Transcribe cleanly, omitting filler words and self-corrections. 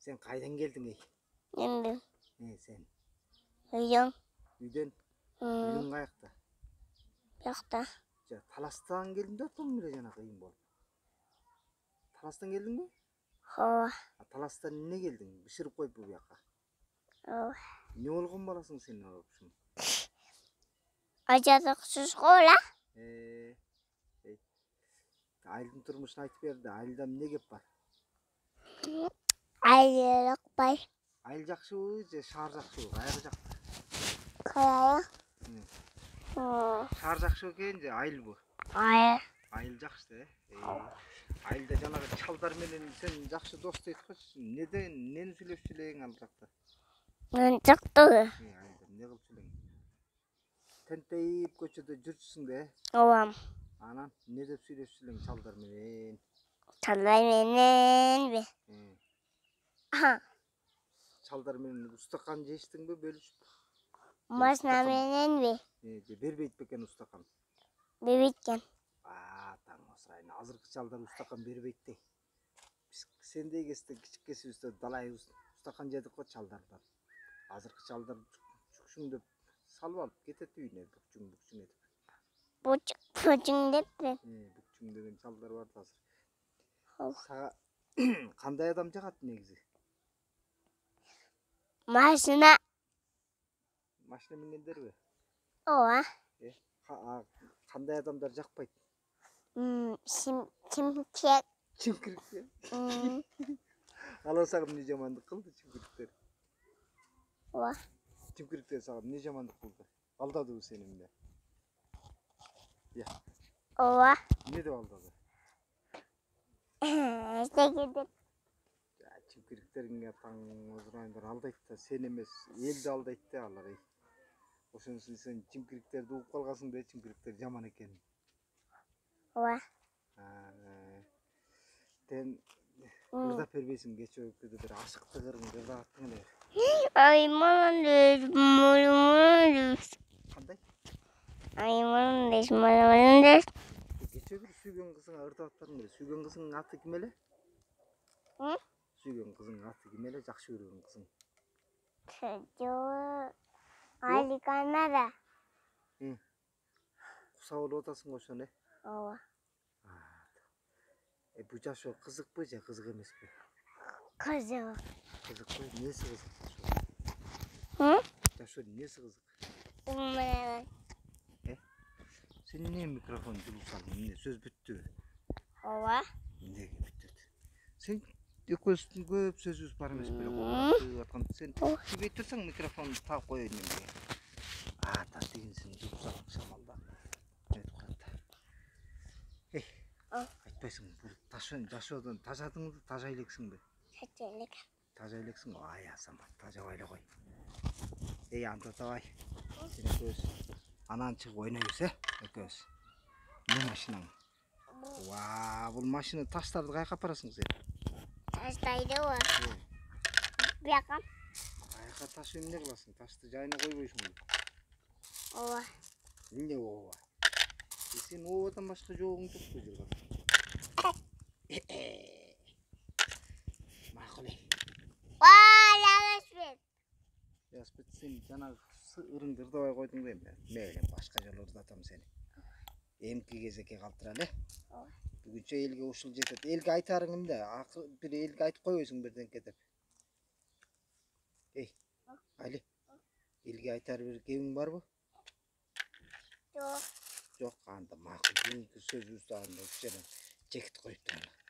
Sen kaydan geldin ey? Geldim. Sen? Uyuyorum. Үйден? Үйün каякта? Yoqda. Таластан келдің да оттан беле жана кыйын болуп? Таластан келдің бе? Ооба. Таластан эмне келдің? Бышырып коюп бу жака? Ооба. Не болгон баласың сен ошо? Ажарыксыз кола. Айылдын турмушун айтып берди. Айылда эмне кеп бар? Айылыкпай. Айыл жакшыбы же шаар жакшыбы? Кайгы жакты? Каяя. Шаар жакшы экен же айылбы? Айыл. Айыл жакшы айылда жанагы чалдар менен сен жакшы дос дейт койчу. Эмнени сүйлөшчү элең ал жакта? Мен жактыбы. Айылда эмне кылчу элең? Тентейип көчөдө жүрчүсүң да? Ооба. Анан эмне деп сүйлөшчү элең чалдар менен? Чалдар мененби? Чалдар менен устакан жештиңби бөлүшүп? Машина мененби? Же бербейт бекен устакан? Бербейт экен. Таң осурайын. Азыркы чалдар устакан бербейт дей. Сендей кезде кичиккесибизде далай устакан жедик го чалдардан. Азыркы чалдар чукшуңдеп салып алып кетет үйүнө бүкчүң этип. Бүкчүң деппи? Бүкчүң деген чалдар бар да азыр. Сага кандай адам жагат негизи? Машина. Машина мингендерби? Ооба. Кандай адамдар жакпайт? Чимкек. Чимкириктер? Алар сага эмне жамандык кылды чимкириктер? Ооба. Чимкириктер сага эмне жамандык кылды? Алдадыбы сени эмне? Ооба. Эмне деп алдады? Эчтеке деп. Чимкириктериңе таң озурайындар алдайт да, сен эмес, элди алдайт да алар. Ошон үчүн сен чимкириктерди угуп калгансың да, чимкириктер жаман экенин. Ооба. Сен ырдап бербейсиң, кечээ өкүдө бир ашыктык ырың ырдаттың эле. Ай маландеш. Кандай? Ай маландеш. Кечээ бир сүйгөн кызыңа ырдап аттың эле. Сүйгөн кызыңдын аты ким эле? Сүйгөн кызыңдын аты ким эле? Жакшы көргөн кызың. Аликанара. Куса болуп атасың го ошону, Ооба. Бу жашоо кызыкпы же кызык эмеспи? Кызык. Кызыкпы? Эмнеси кызык? Жашоонун эмнеси кызык? Сен эмне микрофон жулуп салдың? Эмне сөз бүттүбү? Ооба. Эмнеге бүттүт? Сен экөөбүздүн көп сөзүбүз бар эмес беле? Кобуратып аткан. Сен тийбей турсаң микрофонду таап коеюн эмнеге? Дегенсиң жулуп салдың шамалда. Нетип калат да. Айтпайсың, бул жашоодон тажадыңбы, тажа элексиңби? Тажа элек. Тажа элексиң? Ай азамат, тажабай эле кой. Анда табай. Сен экөөбүз анан чыгып ойнойбуз, экөөбүз. Эмне машинаң? Бул машина таштарды каяка апарасың сен? Таштайдыбы? Бияка. Каяка ташып эмне кыласың? Ташты жайына койбойсуңбу? Ооба. Эмне ооба? Сен ообадан башка жоогуң жокпу жүргөн? Макул эй. Яспет, сен жанагы ырыңды ырдабай койдуң да эми. Мейли, башка жолу ырдатам сени. Эмки кезекке калтыра эле. Бүгүнчө элге ушул жетет. Элге айтарың эмне? Бир элге айтып койбойсуң бирденке деп. Айли. Элге айтар бир кебиң барбы? Жок. Жок, анда макул. Бүгүнкү сөзүбүздү анда ушул жерден чекит коюп туралы.